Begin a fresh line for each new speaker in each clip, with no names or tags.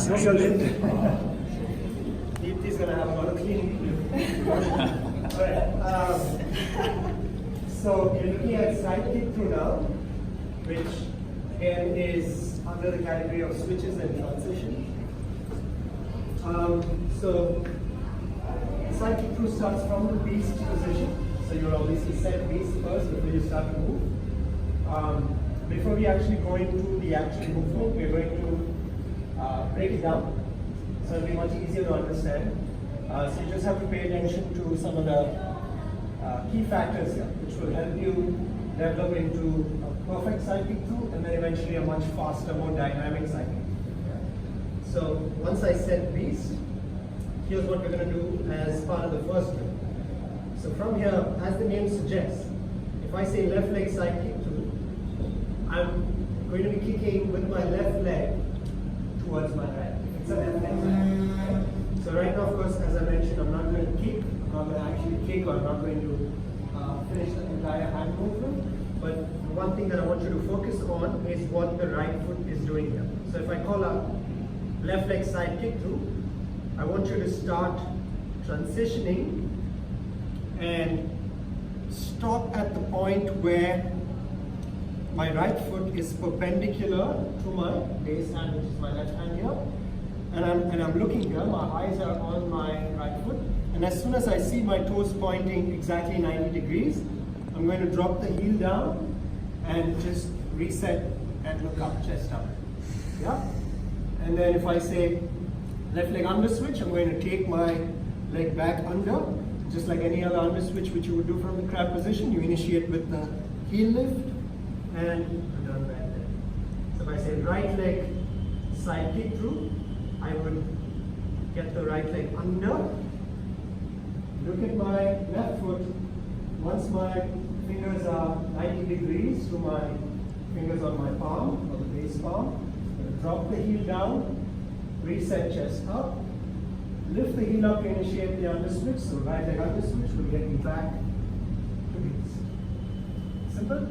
Snow your lid. Deepti's going to have a lot of cleaning to do. Alright. So you're looking at side kick through now, which again is under the category of switches and transition. So side kick through starts from the beast position. So you'll obviously set beast first before you start to move. Before we actually go into the actual movement, we're going to break it down. So it'll be much easier to understand. So you just have to pay attention to some of the key factors here, which will help you develop into a perfect side kick through and then eventually a much faster, more dynamic side kick through. So once I set beast, here's what we're going to do as part of the first drill. So from here, as the name suggests, if I say left leg side kick through, I'm going to be kicking with my left leg towards my right. It's a left leg side. So right now, of course, as I mentioned, I'm not going to kick, I'm not going to actually kick, or I'm not going to finish the entire hand movement. But the one thing that I want you to focus on is what the right foot is doing here. So if I call up left leg side kick through, I want you to start transitioning and stop at the point where my right foot is perpendicular to my base hand, which is my left hand here. And I'm looking here, my eyes are on my right foot. And as soon as I see my toes pointing exactly 90 degrees, I'm going to drop the heel down and just reset and look up, chest up. Yeah? And then if I say left leg under switch, I'm going to take my leg back under, just like any other under switch which you would do from the crab position. You initiate with the heel lift and return back there. So if I say right leg side kick through, I would get the right leg under, look at my left foot. Once my fingers are 90 degrees to my fingers on my palm, or the base palm, I'm going to drop the heel down, reset chest up, lift the heel up to initiate the under switch. So right leg under switch will get you back to beast. Simple?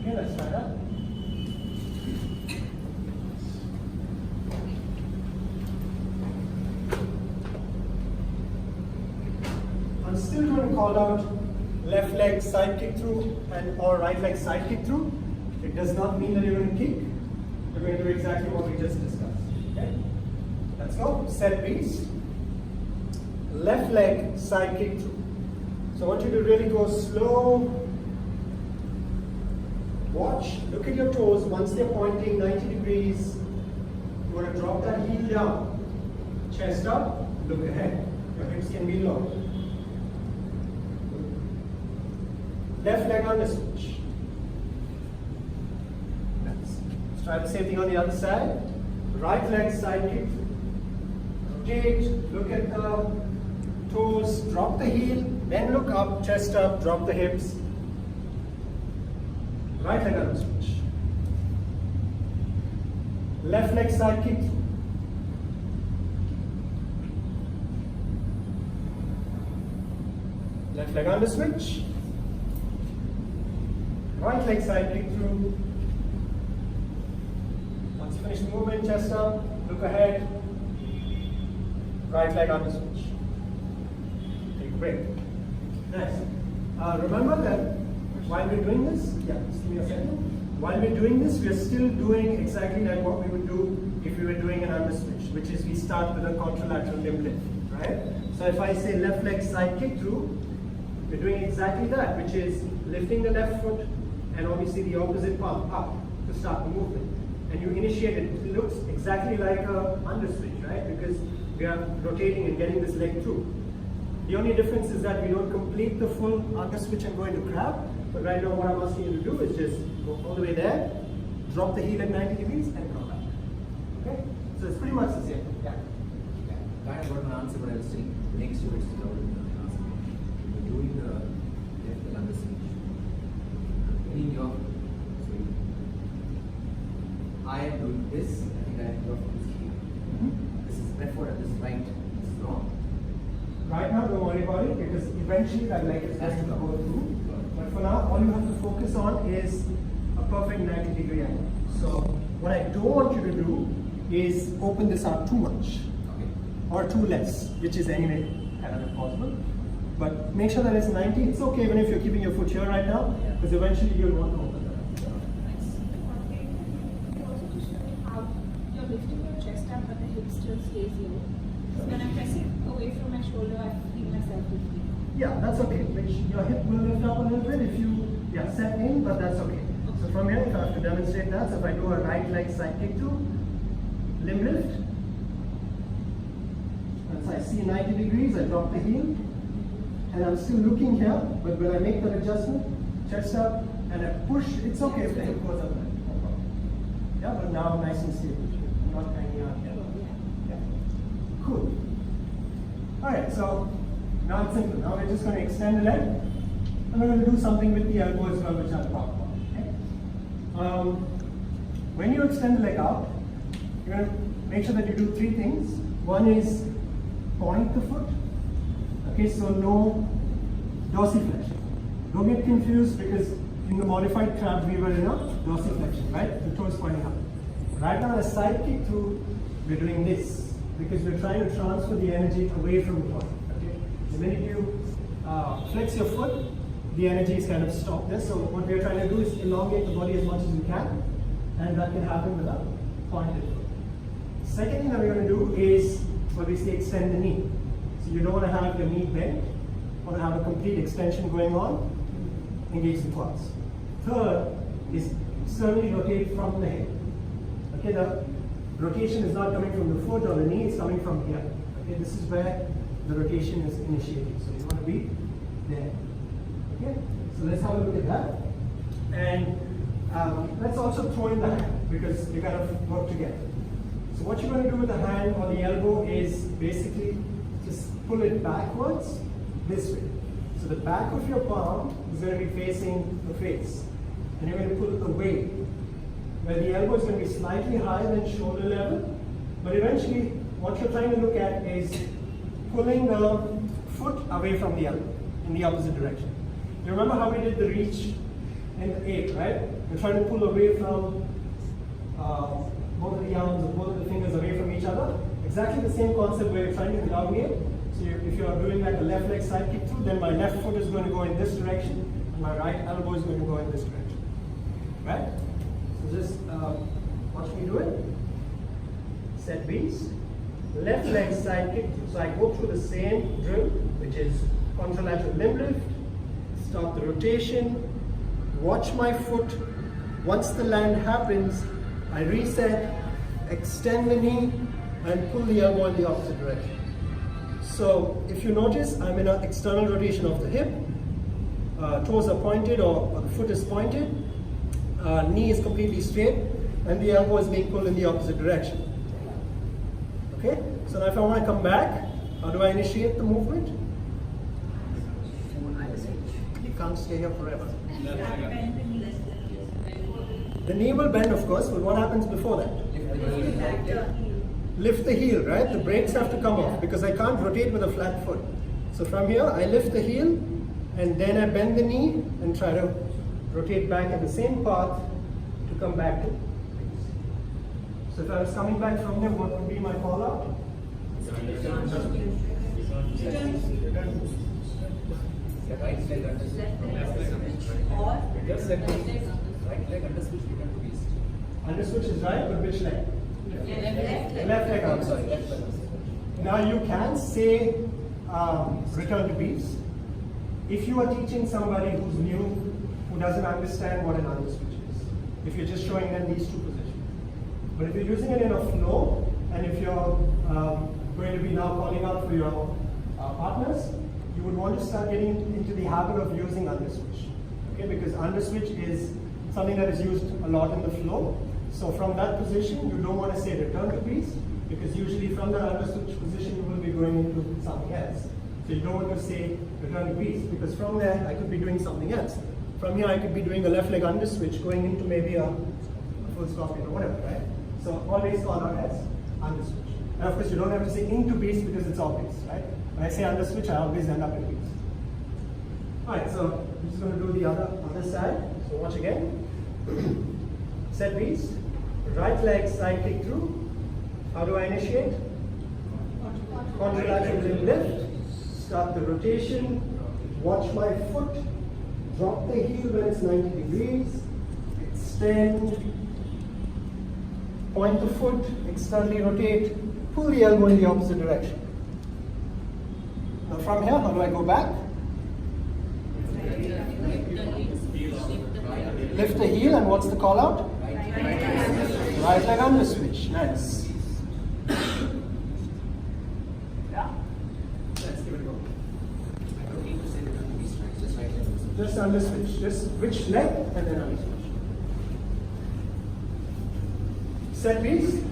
Okay, let's try that. I'm still going to call out left leg side kick through and or right leg side kick through. It does not mean that you're going to kick. You're going to do exactly what we just discussed. Okay? Let's go. Set beast. Left leg side kick through. So I want you to really go slow. Watch. Look at your toes. Once they're pointing 90 degrees, you want to drop that heel down. Chest up. Look ahead. Your hips can be low. Left leg under switch. Let's try the same thing on the other side. Right leg side kick. Rotate, look at the toes, drop the heel, then look up, chest up, drop the hips. Right leg under switch. Left leg side kick. Left leg under switch. Right leg side kick through. Once you finish the movement, chest up, look ahead. Right leg under switch. Take a break. Nice. Remember that while we're doing this, yeah, just give me a second. While we're doing this, we're still doing exactly like what we would do if we were doing an under switch, which is we start with a contralateral limb lift, right? So if I say left leg side kick through, we're doing exactly that, which is lifting the left foot and obviously the opposite palm up to start the movement. And you initiate it. It looks exactly like a under switch, right? Because we are rotating and getting this leg through. The only difference is that we don't complete the full under switch and go into crab. But right now what I'm asking you to do is just go all the way there, drop the heel at 90 degrees and come back. Okay? So it's pretty much the same. Yeah.
I got an answer, but I'll still make sure it's loud. You're doing the left leg under switch. In your I am doing this, I think I have your foot is here. This is left foot and this is right. This is wrong.
Right now, don't worry about it because eventually that leg is going to go through. But for now, all you have to focus on is a perfect 90-degree angle. So what I don't want you to do is open this out too much
Okay.
or too less, which is anyway kind of impossible. But make sure that it's 90. It's okay even if you're keeping your foot here right now,
Yeah.
because eventually you'll want to open that up.
Okay. You also just show me how you're lifting your chest up, but the hip still stays low. So when I'm pressing away from my shoulder, I feel myself lifting.
Yeah, that's okay. Which your hip will lift up a little bit if you set in, but that's okay. So from here, if I have to demonstrate that, so if I do a right leg side kick to limb lift, once I see 90 degrees, I drop the heel, and I'm still looking here, but when I make that adjustment, chest up, and I push, it's okay if the hip goes up there, no problem. Yeah, but now nice and stable. I'm not hanging out here. Yeah. Cool. Alright, so now it's simple. Now we're just going to extend the leg, and we're going to do something with the elbow as well, which I'll talk about. Okay? When you extend the leg out, you're going to make sure that you do three things. One is point the foot. Okay, so no dorsiflexion. Don't get confused because in the modified crab we were in a dorsiflexion, right? The toe is pointing up. Right now, a side kick through, we're doing this because we're trying to transfer the energy away from the body. Okay, the minute you flex your foot, the energy is kind of stopped there. So what we're trying to do is elongate the body as much as we can, and that can happen with a pointed foot. Second thing that we're going to do is obviously extend the knee. So you don't want to have your knee bent. You want to have a complete extension going on. Engage the quads. Third is externally rotate from the hip. Okay, the rotation is not coming from the foot or the knee, it's coming from here. Okay, this is where the rotation is initiated. So you want to be there. Okay, so let's have a look at that. And let's also throw in the hand because you kind of work together. So what you're going to do with the hand or the elbow is basically just pull it backwards this way. So the back of your palm is going to be facing the face. And you're going to pull it away. Where the elbow is going to be slightly higher than shoulder level. But eventually, what you're trying to look at is pulling the foot away from the elbow in the opposite direction. You remember how we did the reach in the 8, right? We're trying to pull away from both of the arms or both of the fingers away from each other. Exactly the same concept where you're trying to elongate. So if you're doing like a left leg side kick through, then my left foot is going to go in this direction, and my right elbow is going to go in this direction. Right? So just watch me do it. Set B's. Left leg side kick through. So I go through the same drill, which is contralateral limb lift. Stop the rotation. Watch my foot. Once the land happens, I reset, extend the knee, and pull the elbow in the opposite direction. So if you notice, I'm in an external rotation of the hip. Toes are pointed or the foot is pointed. Knee is completely straight, and the elbow is being pulled in the opposite direction. Okay? So now if I want to come back, how do I initiate the movement? You can't stay here forever. The knee will bend, of course, but what happens before that? Lift the heel, right? The brakes have to come off because I can't rotate with a flat foot. So from here, I lift the heel and then I bend the knee and try to rotate back in the same path to come back to. So if I was coming back from there, what would be my call out?
Right leg under switch from left leg. Just set this. Right leg under switch, return to beast.
Under switch is right, but which leg? Left leg out.
Sorry, left leg.
Now you can say return to beast. If you are teaching somebody who's new, who doesn't understand what an under switch is, if you're just showing them these two positions. But if you're using it in a flow, and if you're going to be now calling out for your partners, you would want to start getting into the habit of using under switch. Okay, because under switch is something that is used a lot in the flow. So from that position, you don't want to say return to beast, because usually from that under switch position, you will be going into something else. So you don't want to say return to beast, because from there, I could be doing something else. From here, I could be doing a left leg under switch, going into maybe a full scorpion or whatever, right? So always call out as under switch. And of course, you don't have to say into beast because it's obvious, right? When I say under switch, I always end up in beast. Alright, so I'm just going to do the other side. So watch again. Set beast. Right leg side kick through. How do I initiate? Contralateral lift. Start the rotation. Watch my foot. Drop the heel when it's 90 degrees. Extend. Point the foot. Externally rotate. Pull the elbow in the opposite direction. Now from here, how do I go back? Lift the heel, and what's the call out? Right leg under switch. Nice. Yeah.
Let's give it a go. I don't need to say the under strikes, just right leg.
Just under switch. Just which leg and then under switch. Set please.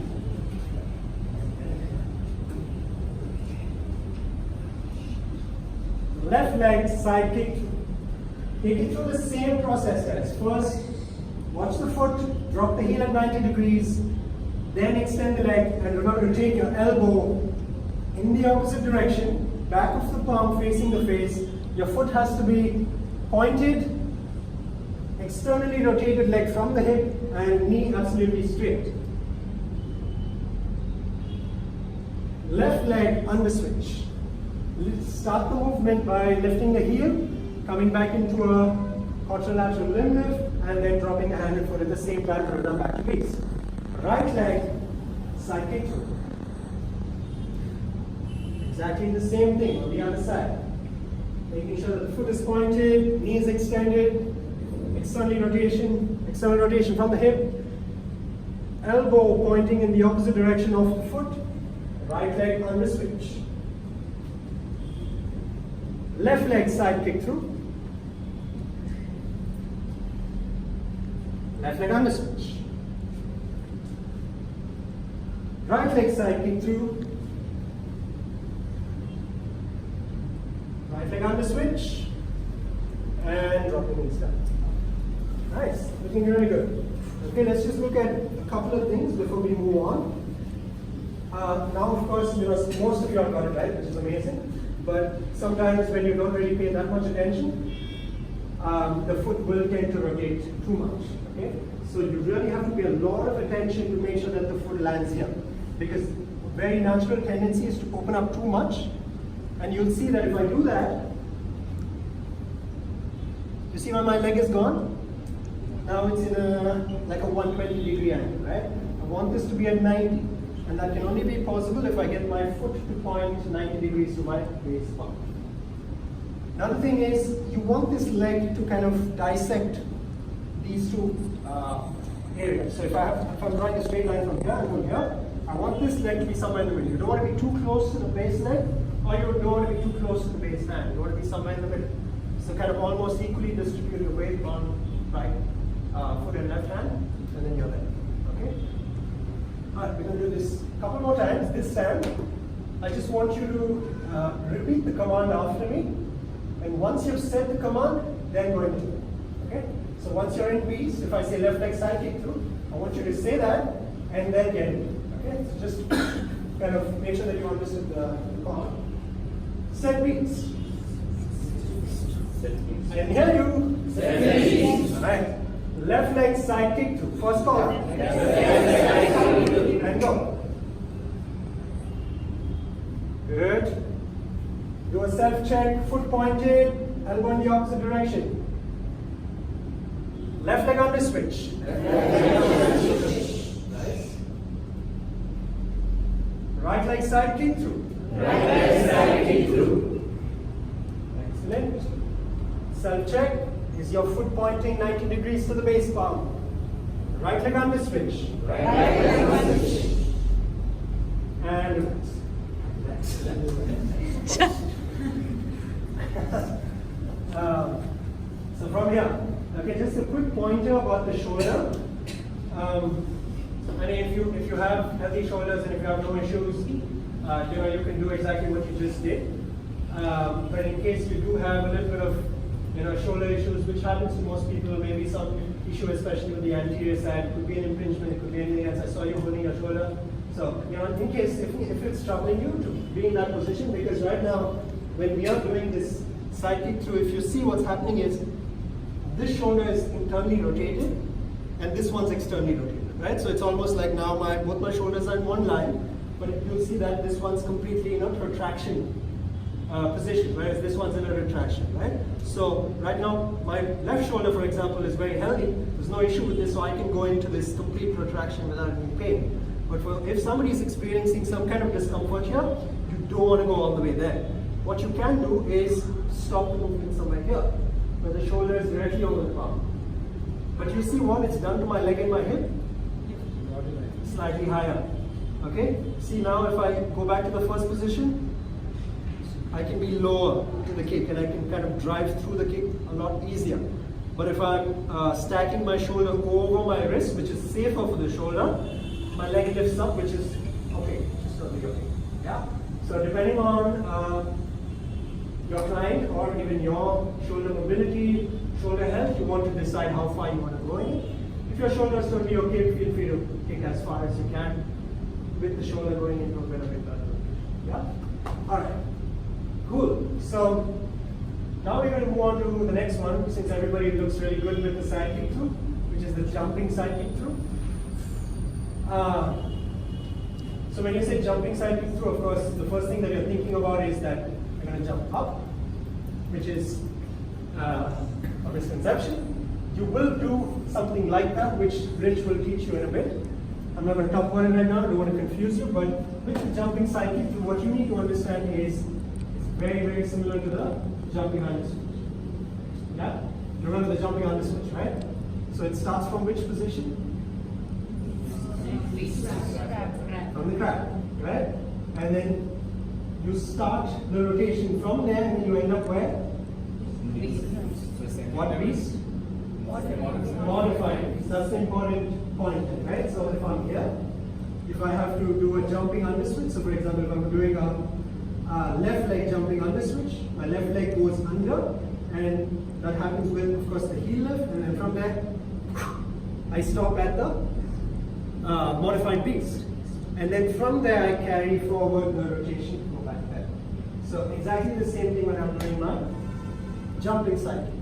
Left leg side kick. Take it through the same process, guys. First, watch the foot, drop the heel at 90 degrees, then extend the leg, and remember to take your elbow in the opposite direction, back of the palm facing the face. Your foot has to be pointed, externally rotated leg from the hip, and knee absolutely straight. Left leg under switch. Let's start the movement by lifting the heel, coming back into a contralateral limb lift, and then dropping the hand and foot at the same time to return back to base. Right leg, side kick through. Exactly the same thing on the other side. Making sure that the foot is pointed, knees extended, external rotation from the hip, elbow pointing in the opposite direction of the foot, right leg under switch. Left leg side kick through. Left leg under switch. Right leg side kick through. Right leg under switch. And drop the knees down. Nice, looking really good. Okay, let's just look at a couple of things before we move on. Now, of course, most of you have got it right, which is amazing. But sometimes when you don't really pay that much attention, the foot will tend to rotate too much. Okay? So you really have to pay a lot of attention to make sure that the foot lands here. Because a very natural tendency is to open up too much. And you'll see that if I do that, you see where my leg is gone? Now it's in like a 120 degree angle, right? I want this to be at 90. And that can only be possible if I get my foot to point 90 degrees to my base palm. Another thing is, you want this leg to kind of dissect these two areas. So if I'm drawing a straight line from here and from here, I want this leg to be somewhere in the middle. You don't want to be too close to the base leg, or you don't want to be too close to the base hand. You want to be somewhere in the middle. So kind of almost equally distribute your weight on right foot and left hand, and then your leg. Okay? Alright, we're going to do this a couple more times. This time, I just want you to repeat the command after me. And once you've said the command, then go into it. Okay? So once you're in peace, if I say left leg side kick through, I want you to say that and then get into it. Okay? So just kind of make sure that you understood the command. Set peace. I can hear you. Set peace. Alright. Left leg side kick through. First call. And go. Good. Do a self check, foot pointed, elbow in the opposite direction. Left leg under switch. Nice. Right leg side kick through.
Right leg side kick through.
Excellent. Self check. Is your foot pointing 90 degrees to the base palm? Right leg under switch.
Right leg under switch.
And relax. So from here, okay, just a quick pointer about the shoulder. I mean, if you have healthy shoulders and if you have no issues, you can do exactly what you just did. But in case you do have a little bit of shoulder issues, which happens to most people, maybe some issue, especially with the anterior side, it could be an impingement, it could be anything else. I saw you holding your shoulder. So, in case if it's troubling you to be in that position, because right now, when we are doing this side kick through, if you see what's happening is, this shoulder is internally rotated, and this one's externally rotated, right? So it's almost like now both my shoulders are in one line, but you'll see that this one's completely in a protraction position, whereas this one's in a retraction, right? So right now, my left shoulder, for example, is very healthy. There's no issue with this, so I can go into this complete protraction without any pain. But if somebody is experiencing some kind of discomfort here, you don't want to go all the way there. What you can do is stop the movement somewhere here, where the shoulder is directly over the palm. But you see what it's done to my leg and my hip? Slightly higher. Okay? See now if I go back to the first position, I can be lower to the kick and I can kind of drive through the kick a lot easier. But if I'm stacking my shoulder over my wrist, which is safer for the shoulder, my leg lifts up, which is okay, just totally okay. Yeah? So depending on your client or even your shoulder mobility, shoulder health, you want to decide how far you want to go in. If your shoulder is totally okay, feel free to kick as far as you can with the shoulder going into a bit of a yeah? Alright. Cool. So now we're going to move on to the next one, since everybody looks really good with the side kick through, which is the jumping side kick through. So when you say jumping side kick through, of course, the first thing that you're thinking about is that you're going to jump up, which is a misconception. You will do something like that, which Rich will teach you in a bit. I'm not going to talk about it right now, I don't want to confuse you, but with the jumping side kick through, what you need to understand is very, very similar to the jumping under switch. Yeah? You remember the jumping under switch, right? So it starts from which position? From the crab, right? And then you start the rotation from there and you end up where? What beast? Modifying. That's the important point, right? So if I'm here, if I have to do a jumping under switch, so for example, if I'm doing a left leg jumping under switch, my left leg goes under, and that happens with, of course, the heel lift, and then from there, I stop at the modified beast. And then from there, I carry forward the rotation, go back there. So exactly the same thing when I'm doing my jumping side kick.